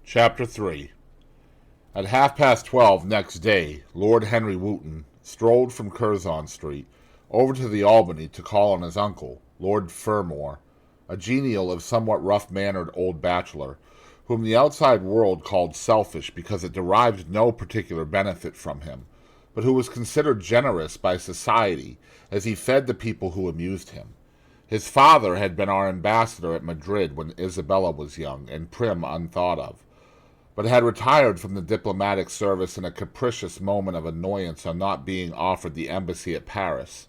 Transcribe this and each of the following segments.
Chapter 3. At 12:30 next day, Lord Henry Wotton strolled from Curzon Street over to the Albany to call on his uncle, Lord Fermor, a genial if somewhat rough-mannered old bachelor, whom the outside world called selfish because it derived no particular benefit from him, but who was considered generous by society as he fed the people who amused him. His father had been our ambassador at Madrid when Isabella was young and prim unthought of, but had retired from the diplomatic service in a capricious moment of annoyance on not being offered the embassy at Paris,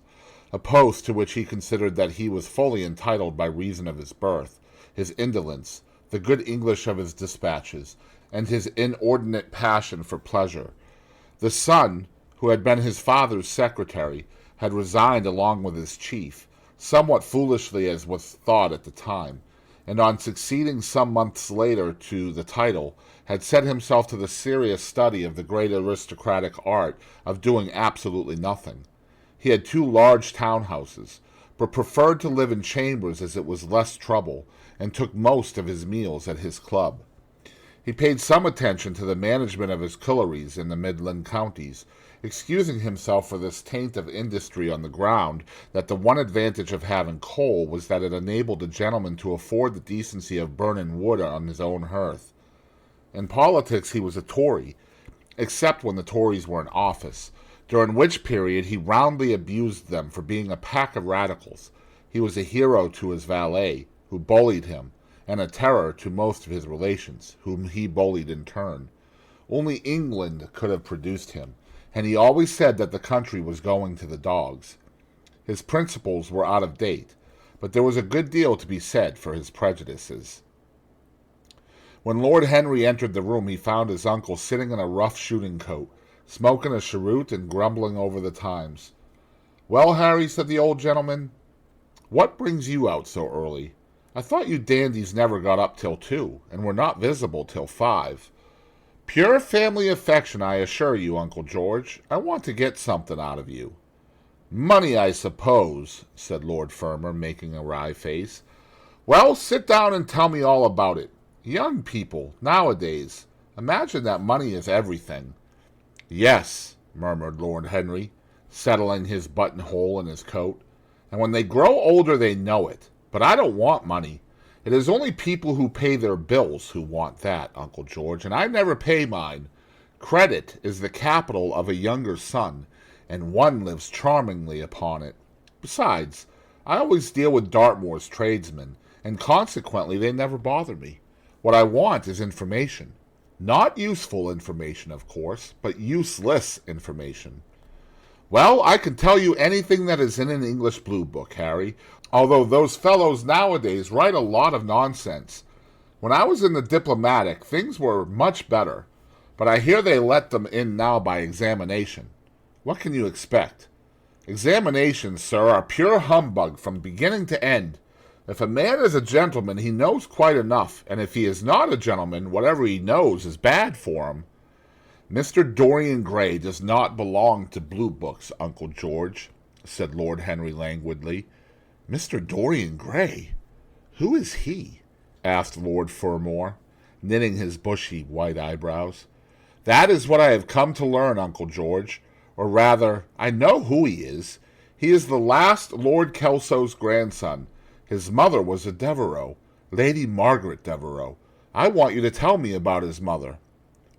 a post to which he considered that he was fully entitled by reason of his birth, his indolence, the good English of his dispatches, and his inordinate passion for pleasure. The son, who had been his father's secretary, had resigned along with his chief, somewhat foolishly as was thought at the time, and on succeeding some months later to the title, had set himself to the serious study of the great aristocratic art of doing absolutely nothing. He had 2 large town-houses, but preferred to live in chambers as it was less trouble, and took most of his meals at his club. He paid some attention to the management of his collieries in the Midland counties, excusing himself for this taint of industry on the ground that the one advantage of having coal was that it enabled a gentleman to afford the decency of burning wood on his own hearth. In politics he was a Tory, except when the Tories were in office, during which period he roundly abused them for being a pack of radicals. He was a hero to his valet, who bullied him, and a terror to most of his relations, whom he bullied in turn. Only England could have produced him, and he always said that the country was going to the dogs. His principles were out of date, but there was a good deal to be said for his prejudices. When Lord Henry entered the room, he found his uncle sitting in a rough shooting-coat, smoking a cheroot and grumbling over the Times. "Well, Harry," said the old gentleman, "what brings you out so early? I thought you dandies never got up till 2, and were not visible till 5. Pure family affection, I assure you, Uncle George. I want to get something out of you." "Money, I suppose," said Lord Fermor, making a wry face. "Well, sit down and tell me all about it. Young people, nowadays, imagine that money is everything." "Yes," murmured Lord Henry, settling his buttonhole in his coat, "and when they grow older they know it. But I don't want money. It is only people who pay their bills who want that, Uncle George, and I never pay mine. Credit is the capital of a younger son, and one lives charmingly upon it. Besides, I always deal with Dartmoor's tradesmen, and consequently they never bother me. What I want is information. Not useful information, of course, but useless information." "Well, I can tell you anything that is in an English blue book, Harry, although those fellows nowadays write a lot of nonsense. When I was in the diplomatic, things were much better, but I hear they let them in now by examination. What can you expect? Examinations, sir, are pure humbug from beginning to end. If a man is a gentleman, he knows quite enough, and if he is not a gentleman, whatever he knows is bad for him." "Mr. Dorian Gray does not belong to blue books, Uncle George," said Lord Henry languidly. "Mr. Dorian Gray? Who is he?" asked Lord Fermor, knitting his bushy white eyebrows. "That is what I have come to learn, Uncle George. Or rather, I know who he is. He is the last Lord Kelso's grandson. His mother was a Devereux, Lady Margaret Devereux. I want you to tell me about his mother.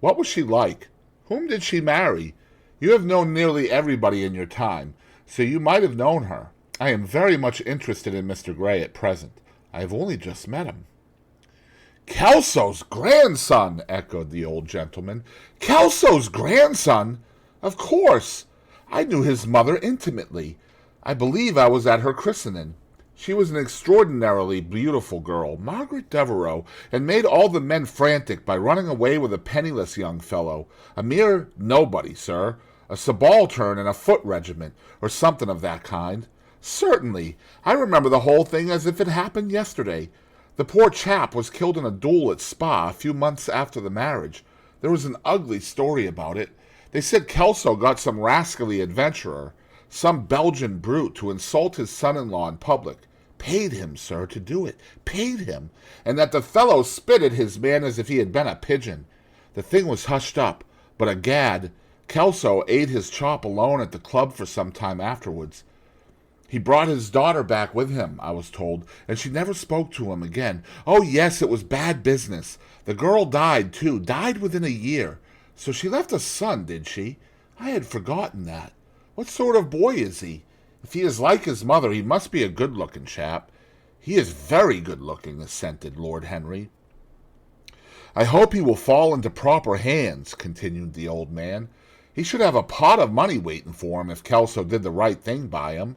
What was she like? Whom did she marry? You have known nearly everybody in your time, so you might have known her. I am very much interested in Mr. Gray at present. I have only just met him." "Kelso's grandson!" echoed the old gentleman. "Kelso's grandson! Of course! I knew his mother intimately. I believe I was at her christening. She was an extraordinarily beautiful girl, Margaret Devereux, and made all the men frantic by running away with a penniless young fellow, a mere nobody, sir, a subaltern in a foot regiment, or something of that kind. Certainly, I remember the whole thing as if it happened yesterday. The poor chap was killed in a duel at Spa a few months after the marriage. There was an ugly story about it. They said Kelso got some rascally adventurer, some Belgian brute, to insult his son-in-law in public, Paid him, sir, to do it. Paid him. And that the fellow spit at his man as if he had been a pigeon. The thing was hushed up, but egad, Kelso ate his chop alone at the club for some time afterwards. He brought his daughter back with him, I was told, and she never spoke to him again. Oh, yes, it was bad business. The girl died, too, died within a year. So she left a son, did she? I had forgotten that. What sort of boy is he? If he is like his mother, he must be a good-looking chap. He is very good-looking, assented Lord Henry. I hope he will fall into proper hands, continued the old man. He should have a pot of money waiting for him if Kelso did the right thing by him.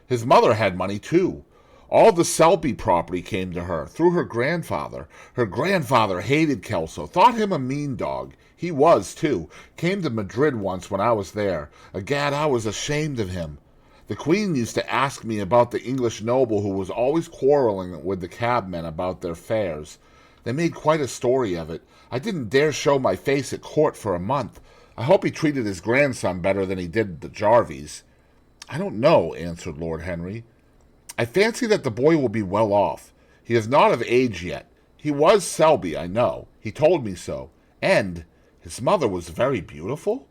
His mother had money, too. All the Selby property came to her, through her grandfather. Her grandfather hated Kelso, thought him a mean dog. He was, too. Came to Madrid once when I was there. Egad, I was ashamed of him. The Queen used to ask me about the English noble who was always quarreling with the cabmen about their fares. They made quite a story of it. I didn't dare show my face at court for a month. I hope he treated his grandson better than he did the Jarvies. I don't know, answered Lord Henry. I fancy that the boy will be well off. He is not of age yet. He was Selby, I know. He told me so. And his mother was very beautiful?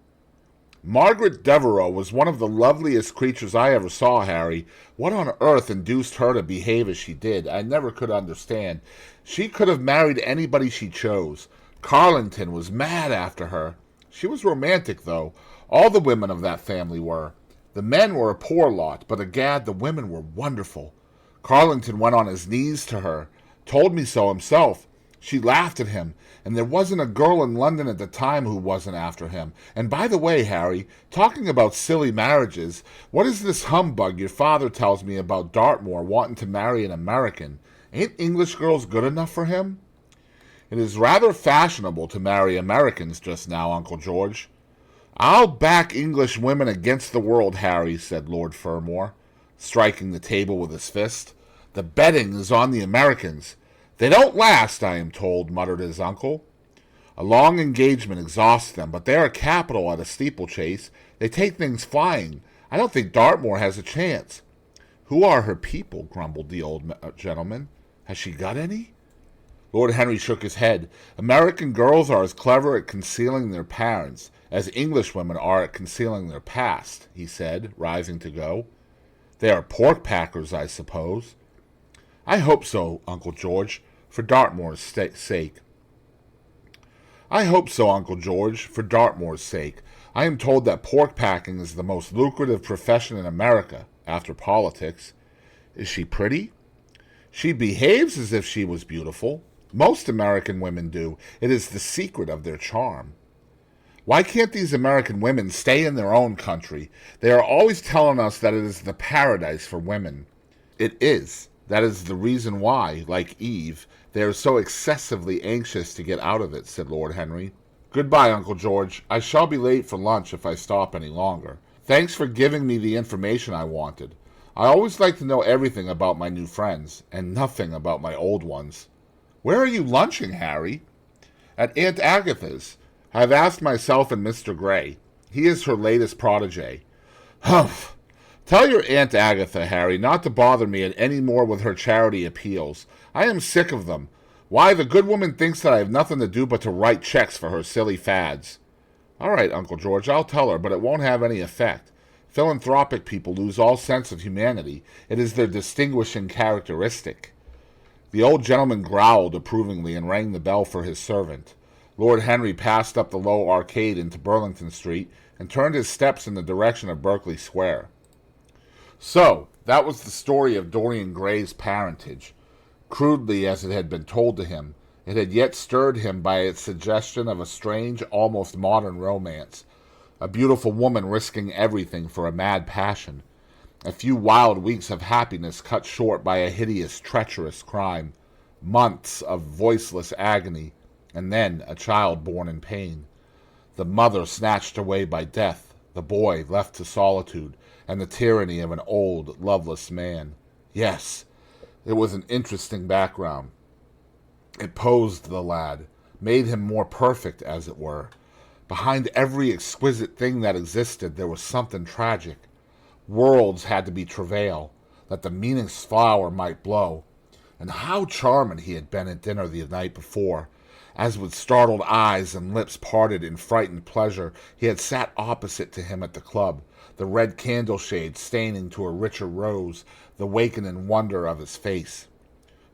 Margaret Devereux was one of the loveliest creatures I ever saw, Harry. What on earth induced her to behave as she did, I never could understand. She could have married anybody she chose. Carlington was mad after her. She was romantic, though. All the women of that family were. The men were a poor lot, but egad, the women were wonderful. Carlington went on his knees to her, told me so himself. She laughed at him, and there wasn't a girl in London at the time who wasn't after him. And by the way, Harry, talking about silly marriages, what is this humbug your father tells me about Dartmoor wanting to marry an American? Ain't English girls good enough for him? It is rather fashionable to marry Americans just now, Uncle George. I'll back English women against the world, Harry, said Lord Fermor, striking the table with his fist. The betting is on the Americans. They don't last, I am told, muttered his uncle. A long engagement exhausts them, but they are capital at a steeplechase. They take things flying. I don't think Dartmoor has a chance. Who are her people? Grumbled the old gentleman. Has she got any? Lord Henry shook his head. American girls are as clever at concealing their parents as English women are at concealing their past, he said, rising to go. They are pork packers, I suppose. I hope so, Uncle George, for Dartmoor's sake. I hope so, Uncle George, for Dartmoor's sake. I am told that pork packing is the most lucrative profession in America, after politics. Is she pretty? She behaves as if she was beautiful. Most American women do. It is the secret of their charm. Why can't these American women stay in their own country? They are always telling us that it is the paradise for women. It is. That is the reason why, like Eve, they are so excessively anxious to get out of it, said Lord Henry. Goodbye, Uncle George. I shall be late for lunch if I stop any longer. Thanks for giving me the information I wanted. I always like to know everything about my new friends, and nothing about my old ones. Where are you lunching, Harry? At Aunt Agatha's. I have asked myself and Mr. Gray. He is her latest protege. Humph! Tell your Aunt Agatha, Harry, not to bother me any more with her charity appeals. I am sick of them. Why, the good woman thinks that I have nothing to do but to write checks for her silly fads. All right, Uncle George, I'll tell her, but it won't have any effect. Philanthropic people lose all sense of humanity. It is their distinguishing characteristic. The old gentleman growled approvingly and rang the bell for his servant. Lord Henry passed up the low arcade into Burlington Street and turned his steps in the direction of Berkeley Square. So, that was the story of Dorian Gray's parentage. Crudely as it had been told to him, it had yet stirred him by its suggestion of a strange, almost modern romance. A beautiful woman risking everything for a mad passion. A few wild weeks of happiness cut short by a hideous, treacherous crime. Months of voiceless agony. And then a child born in pain. The mother snatched away by death, the boy left to solitude, and the tyranny of an old, loveless man. Yes, it was an interesting background. It posed the lad, made him more perfect, as it were. Behind every exquisite thing that existed, there was something tragic. Worlds had to be travail. that the meanest flower might blow. And how charming he had been at dinner the night before, as with startled eyes and lips parted in frightened pleasure he had sat opposite to him at the club, the red candle shade staining to a richer rose the wakening wonder of his face.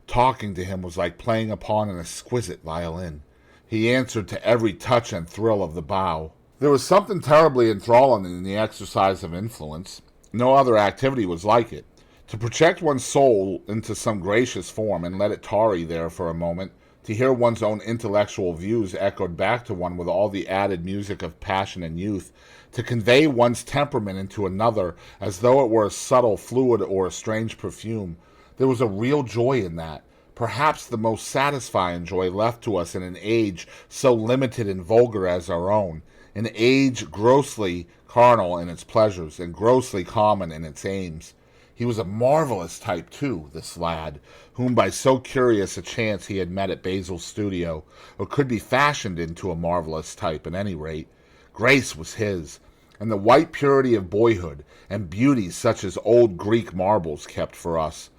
Talking to him was like playing upon an exquisite violin. He answered to every touch and thrill of the bow. There was something terribly enthralling in the exercise of influence. No other activity was like it. To project one's soul into some gracious form and let it tarry there for a moment, to hear one's own intellectual views echoed back to one with all the added music of passion and youth, to convey one's temperament into another as though it were a subtle fluid or a strange perfume, there was a real joy in that, perhaps the most satisfying joy left to us in an age so limited and vulgar as our own, an age grossly carnal in its pleasures and grossly common in its aims. He was a marvelous type, too, this lad, whom by so curious a chance he had met at Basil's studio, or could be fashioned into a marvelous type at any rate. Grace was his, and the white purity of boyhood, and beauty such as old Greek marbles kept for us.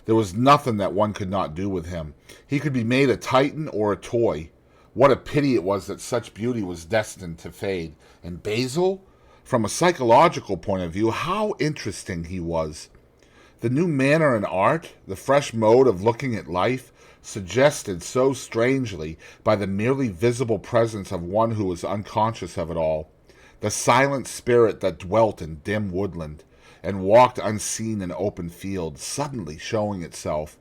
There was nothing that one could not do with him. He could be made a Titan or a toy. What a pity it was that such beauty was destined to fade. And Basil? From a psychological point of view, how interesting he was. The new manner in art, the fresh mode of looking at life, suggested so strangely by the merely visible presence of one who was unconscious of it all, the silent spirit that dwelt in dim woodland, and walked unseen in open fields, suddenly showing itself,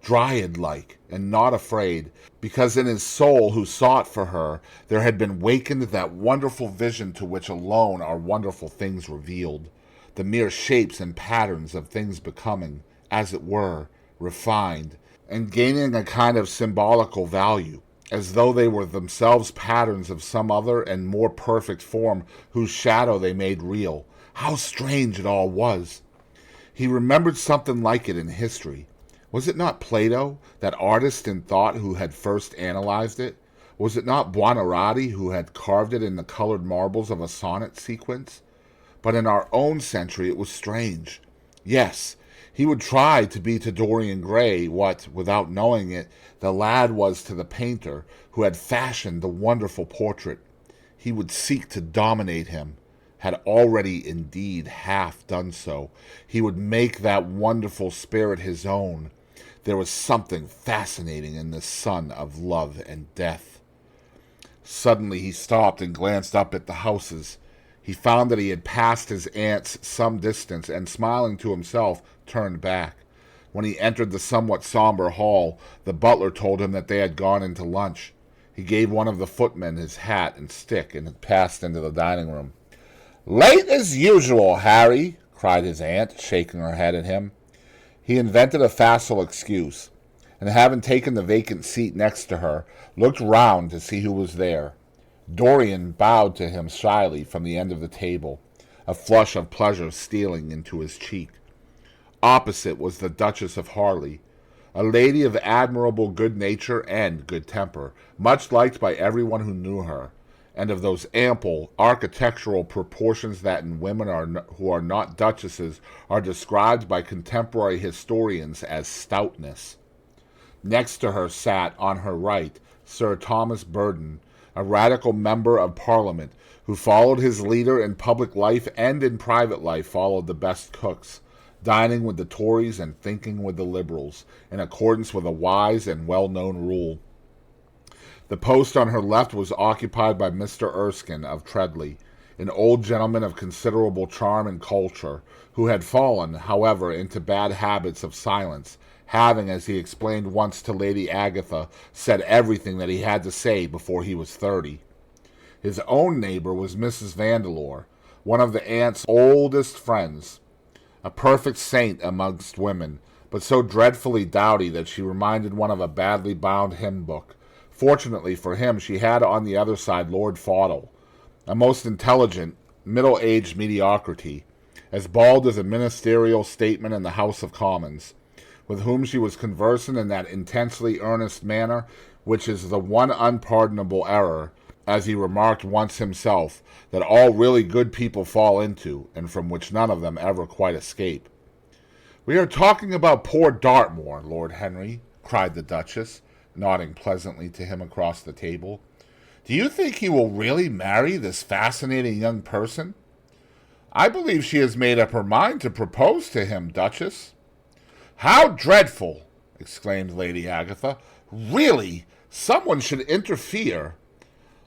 dryad-like and not afraid, because in his soul who sought for her there had been wakened that wonderful vision to which alone are wonderful things revealed, the mere shapes and patterns of things becoming, as it were, refined, and gaining a kind of symbolical value, as though they were themselves patterns of some other and more perfect form whose shadow they made real. How strange it all was! He remembered something like it in history. Was it not Plato, that artist in thought, who had first analyzed it? Was it not Buonarroti who had carved it in the colored marbles of a sonnet sequence? But in our own century it was strange. Yes, he would try to be to Dorian Gray what, without knowing it, the lad was to the painter who had fashioned the wonderful portrait. He would seek to dominate him, had already indeed half done so. He would make that wonderful spirit his own. There was something fascinating in this son of love and death. Suddenly he stopped and glanced up at the houses. He found that he had passed his aunt's some distance, and smiling to himself, turned back. When he entered the somewhat somber hall, the butler told him that they had gone into lunch. He gave one of the footmen his hat and stick, and had passed into the dining room. "Late as usual, Harry," cried his aunt, shaking her head at him. He invented a facile excuse, and having taken the vacant seat next to her, looked round to see who was there. Dorian bowed to him shyly from the end of the table, a flush of pleasure stealing into his cheek. Opposite was the Duchess of Harley, a lady of admirable good nature and good temper, much liked by everyone who knew her, and of those ample architectural proportions that in women who are not duchesses are described by contemporary historians as stoutness. Next to her sat, on her right, Sir Thomas Burden, a radical member of Parliament, who followed his leader in public life and in private life followed the best cooks, dining with the Tories and thinking with the Liberals, in accordance with a wise and well-known rule. The post on her left was occupied by Mr. Erskine of Treadley, an old gentleman of considerable charm and culture, who had fallen, however, into bad habits of silence, having, as he explained once to Lady Agatha, said everything that he had to say before he was 30. His own neighbor was Mrs. Vandeleur, one of the aunt's oldest friends, a perfect saint amongst women, but so dreadfully dowdy that she reminded one of a badly bound hymn book. Fortunately for him, she had on the other side Lord Fauldle, a most intelligent, middle-aged mediocrity, as bald as a ministerial statement in the House of Commons, with whom she was conversant in that intensely earnest manner which is the one unpardonable error, as he remarked once himself, that all really good people fall into, and from which none of them ever quite escape. We are talking about poor Dartmoor, Lord Henry, cried the Duchess, nodding pleasantly to him across the table. Do you think he will really marry this fascinating young person? I believe she has made up her mind to propose to him, Duchess. How dreadful! Exclaimed Lady Agatha. Really, someone should interfere.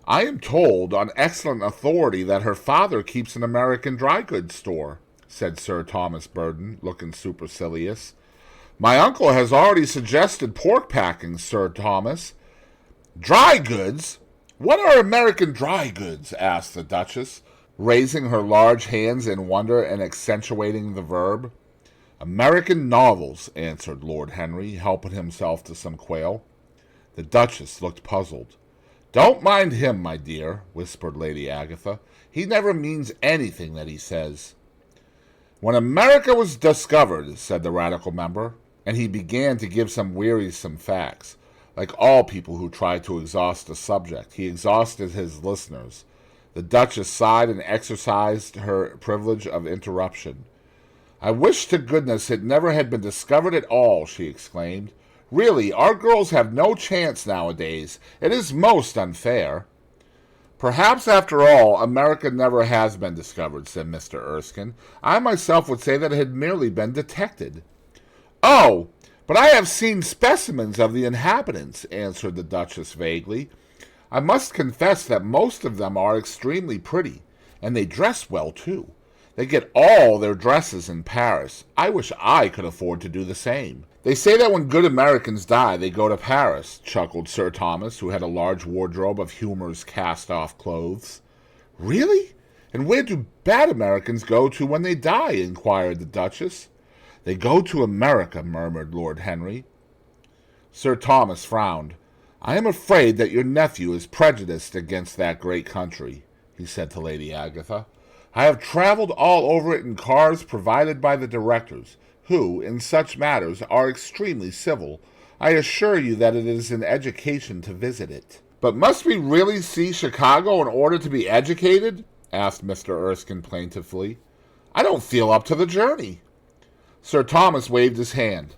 I am told on excellent authority that her father keeps an American dry goods store, said Sir Thomas Burden, looking supercilious. My uncle has already suggested pork packing, Sir Thomas. Dry goods? What are American dry goods? Asked the Duchess, raising her large hands in wonder and accentuating the verb. American novels, answered Lord Henry, helping himself to some quail. The Duchess looked puzzled. Don't mind him, my dear, whispered Lady Agatha. He never means anything that he says. When America was discovered, said the Radical member, and he began to give some wearisome facts. Like all people who try to exhaust a subject, he exhausted his listeners. The Duchess sighed and exercised her privilege of interruption. I wish to goodness it never had been discovered at all, she exclaimed. Really, our girls have no chance nowadays. It is most unfair. Perhaps, after all, America never has been discovered, said Mr. Erskine. I myself would say that it had merely been detected. Oh, but I have seen specimens of the inhabitants, answered the Duchess vaguely. I must confess that most of them are extremely pretty, and they dress well, too. They get all their dresses in Paris. I wish I could afford to do the same. They say that when good Americans die, they go to Paris, chuckled Sir Thomas, who had a large wardrobe of Humour's cast-off clothes. Really? And where do bad Americans go to when they die? Inquired the Duchess. They go to America, murmured Lord Henry. Sir Thomas frowned. I am afraid that your nephew is prejudiced against that great country, he said to Lady Agatha. I have traveled all over it in cars provided by the directors, who, in such matters, are extremely civil. I assure you that it is an education to visit it. But must we really see Chicago in order to be educated? Asked Mr. Erskine plaintively. I don't feel up to the journey. Sir Thomas waved his hand.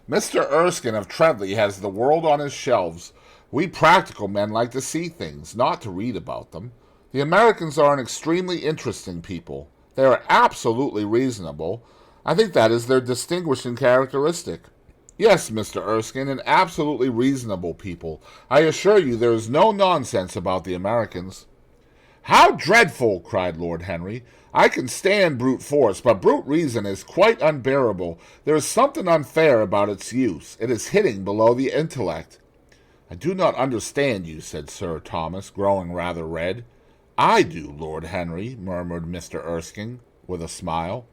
Mr. Erskine of Treadley has the world on his shelves. We practical men like to see things, not to read about them. The Americans are an extremely interesting people. They are absolutely reasonable. I think that is their distinguishing characteristic. Yes, Mr. Erskine, an absolutely reasonable people. I assure you there is no nonsense about the Americans. How dreadful! Cried Lord Henry. I can stand brute force, but brute reason is quite unbearable. There is something unfair about its use. It is hitting below the intellect. I do not understand you, said Sir Thomas, growing rather red. I do, Lord Henry, murmured Mr. Erskine, with a smile.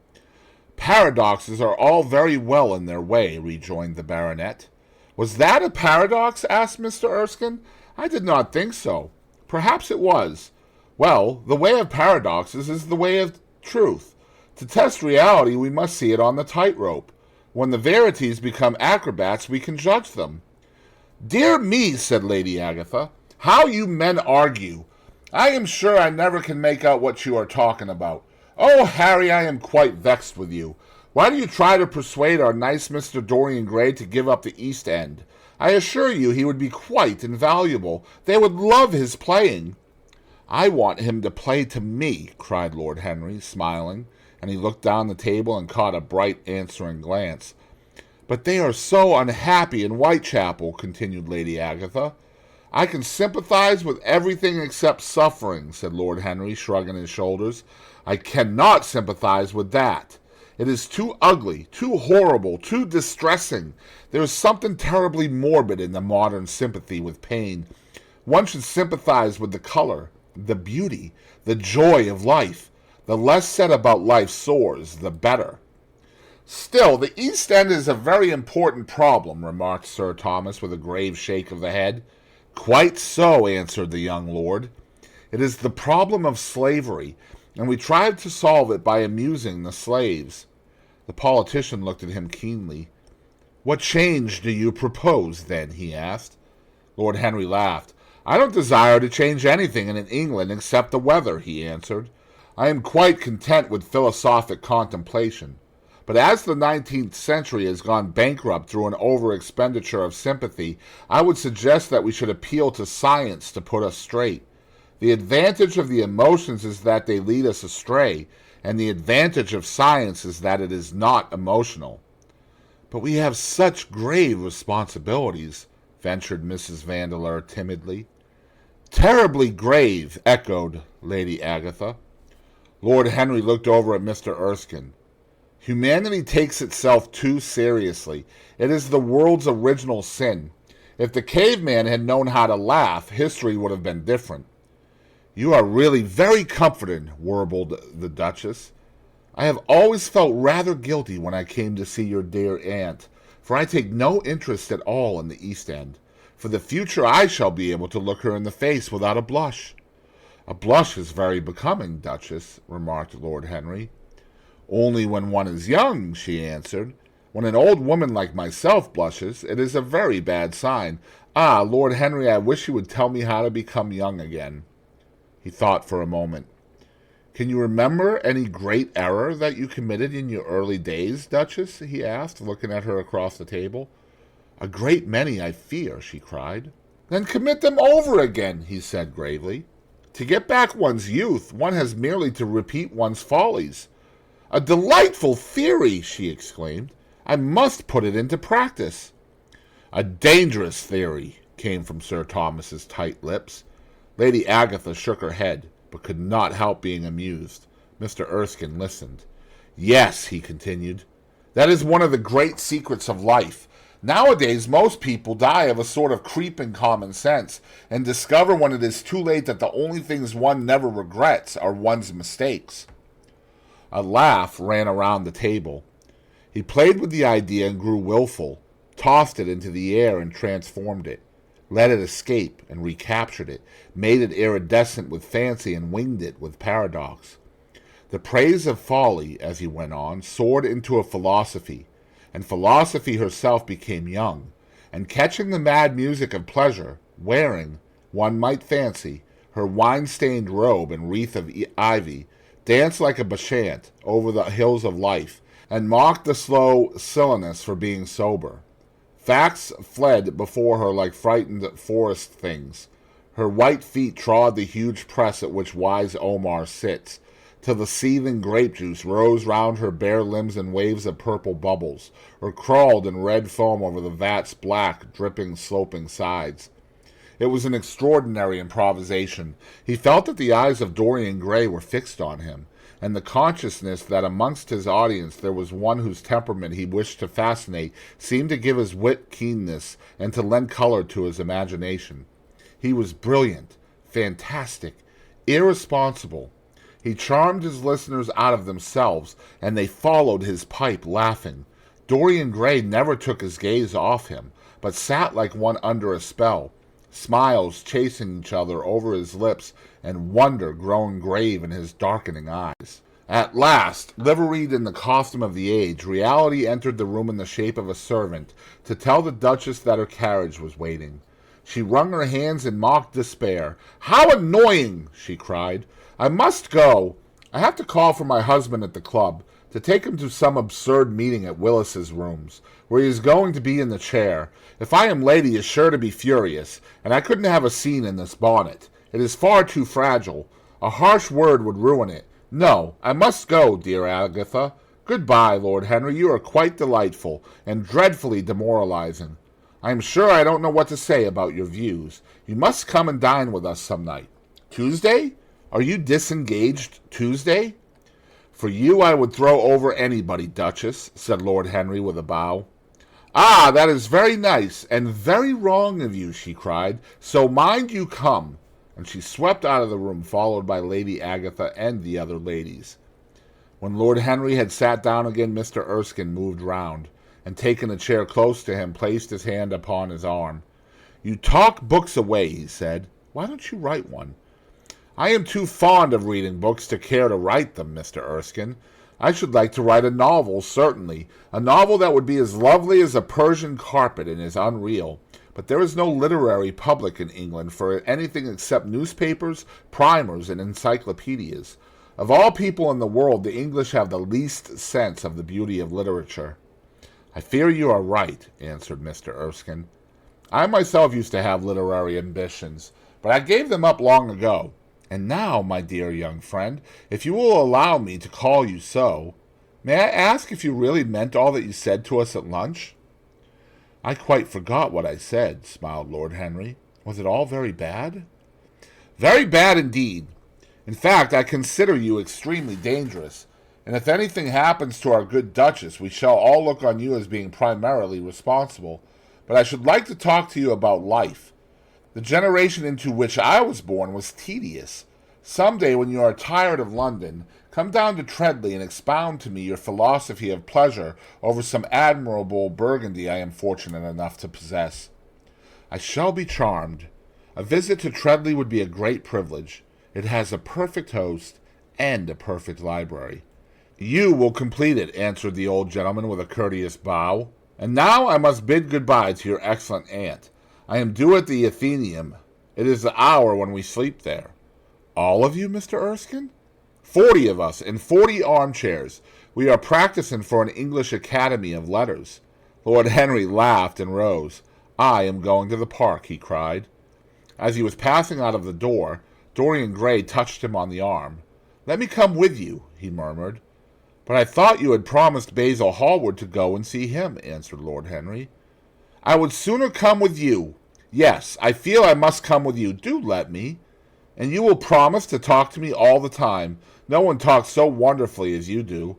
Paradoxes are all very well in their way, rejoined the baronet. Was that a paradox? Asked Mr. Erskine. I did not think so. Perhaps it was. Well, the way of paradoxes is the way of truth. To test reality, we must see it on the tightrope. When the verities become acrobats, we can judge them. Dear me, said Lady Agatha, how you men argue. I am sure I never can make out what you are talking about. Oh, Harry, I am quite vexed with you. Why do you try to persuade our nice Mr. Dorian Gray to give up the East End? I assure you he would be quite invaluable. They would love his playing. I want him to play to me, cried Lord Henry, smiling, and he looked down the table and caught a bright answering glance. But they are so unhappy in Whitechapel, continued Lady Agatha. I can sympathize with everything except suffering, said Lord Henry, shrugging his shoulders. I cannot sympathize with that. It is too ugly, too horrible, too distressing. There is something terribly morbid in the modern sympathy with pain. One should sympathize with the color, the beauty, the joy of life. The less said about life's sores, the better. Still, the East End is a very important problem, remarked Sir Thomas with a grave shake of the head. Quite so, answered the young lord. It is the problem of slavery, and we tried to solve it by amusing the slaves. The politician looked at him keenly. What change do you propose, then? He asked. Lord Henry laughed. I don't desire to change anything in England except the weather, he answered. I am quite content with philosophic contemplation. But as the 19th century has gone bankrupt through an over-expenditure of sympathy, I would suggest that we should appeal to science to put us straight. The advantage of the emotions is that they lead us astray, and the advantage of science is that it is not emotional. But we have such grave responsibilities, ventured Mrs. Vandeleur timidly. Terribly grave, echoed Lady Agatha. Lord Henry looked over at Mr. Erskine. Humanity takes itself too seriously. It is the world's original sin. If the caveman had known how to laugh, history would have been different. You are really very comforting, warbled the Duchess. I have always felt rather guilty when I came to see your dear aunt, for I take no interest at all in the East End. For the future I shall be able to look her in the face without a blush. A blush is very becoming, Duchess, remarked Lord Henry. Only when one is young, she answered. When an old woman like myself blushes, it is a very bad sign. Ah, Lord Henry, I wish you would tell me how to become young again. He thought for a moment. Can you remember any great error that you committed in your early days, Duchess? He asked, looking at her across the table. A great many, I fear, she cried. Then commit them over again, he said gravely. To get back one's youth, one has merely to repeat one's follies. A delightful theory, she exclaimed. I must put it into practice. A dangerous theory, came from Sir Thomas's tight lips. Lady Agatha shook her head, but could not help being amused. Mr. Erskine listened. Yes, he continued, that is one of the great secrets of life. Nowadays, most people die of a sort of creeping common sense and discover when it is too late that the only things one never regrets are one's mistakes. A laugh ran around the table. He played with the idea and grew willful, tossed it into the air and transformed it, let it escape and recaptured it, made it iridescent with fancy and winged it with paradox. The praise of folly, as he went on, soared into a philosophy, and philosophy herself became young, and catching the mad music of pleasure, wearing, one might fancy, her wine-stained robe and wreath of ivy, danced like a bacchant over the hills of life, and mocked the slow silliness for being sober. Facts fled before her like frightened forest things. Her white feet trod the huge press at which wise Omar sits, till the seething grape juice rose round her bare limbs in waves of purple bubbles, or crawled in red foam over the vat's black, dripping, sloping sides. It was an extraordinary improvisation. He felt that the eyes of Dorian Gray were fixed on him, and the consciousness that amongst his audience there was one whose temperament he wished to fascinate seemed to give his wit keenness and to lend color to his imagination. He was brilliant, fantastic, irresponsible. He charmed his listeners out of themselves, and they followed his pipe, laughing. Dorian Gray never took his gaze off him, but sat like one under a spell, smiles chasing each other over his lips, and wonder growing grave in his darkening eyes. At last, liveried in the costume of the age, reality entered the room in the shape of a servant to tell the Duchess that her carriage was waiting. She wrung her hands in mock despair. "How annoying!" she cried. "I must go. I have to call for my husband at the club, to take him to some absurd meeting at Willis's rooms, where he is going to be in the chair. If I am late, he is sure to be furious, and I couldn't have a scene in this bonnet. It is far too fragile. A harsh word would ruin it. No, I must go, dear Agatha. Good-bye, Lord Henry. You are quite delightful, and dreadfully demoralizing. I am sure I don't know what to say about your views. You must come and dine with us some night. Tuesday? Are you disengaged Tuesday?" "For you I would throw over anybody, Duchess," said Lord Henry with a bow. "Ah, that is very nice, and very wrong of you," she cried. "So mind you come." And she swept out of the room, followed by Lady Agatha and the other ladies. When Lord Henry had sat down again, Mr. Erskine moved round, and taking a chair close to him, placed his hand upon his arm. "You talk books away," he said. "Why don't you write one?" "I am too fond of reading books to care to write them, Mr. Erskine. I should like to write a novel, certainly, a novel that would be as lovely as a Persian carpet and as unreal. But there is no literary public in England for anything except newspapers, primers, and encyclopedias. Of all people in the world, the English have the least sense of the beauty of literature. I fear you are right, answered Mr. Erskine. I myself used to have literary ambitions, but I gave them up long ago. And now, my dear young friend, if you will allow me to call you so, may I ask if you really meant all that you said to us at lunch? I quite forgot what I said, smiled Lord Henry. Was it all very bad? Very bad indeed. In fact, I consider you extremely dangerous, and if anything happens to our good Duchess, we shall all look on you as being primarily responsible. But I should like to talk to you about life. The generation into which I was born was tedious. Some day, when you are tired of London, come down to Treadley and expound to me your philosophy of pleasure over some admirable Burgundy I am fortunate enough to possess. I shall be charmed. A visit to Treadley would be a great privilege. It has a perfect host and a perfect library. You will complete it, answered the old gentleman with a courteous bow. And now I must bid good-bye to your excellent aunt. I am due at the Athenaeum. It is the hour when we sleep there. All of you, Mr. Erskine? 40 of us, in 40 armchairs. We are practicing for an English Academy of Letters. Lord Henry laughed and rose. I am going to the park, he cried. As he was passing out of the door, Dorian Gray touched him on the arm. Let me come with you, he murmured. But I thought you had promised Basil Hallward to go and see him, answered Lord Henry. I would sooner come with you. Yes, I feel I must come with you. Do let me. And you will promise to talk to me all the time. No one talks so wonderfully as you do.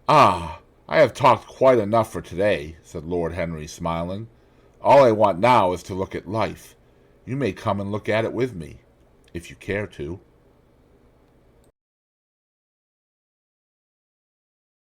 Ah, I have talked quite enough for today, said Lord Henry, smiling. All I want now is to look at life. You may come and look at it with me, if you care to.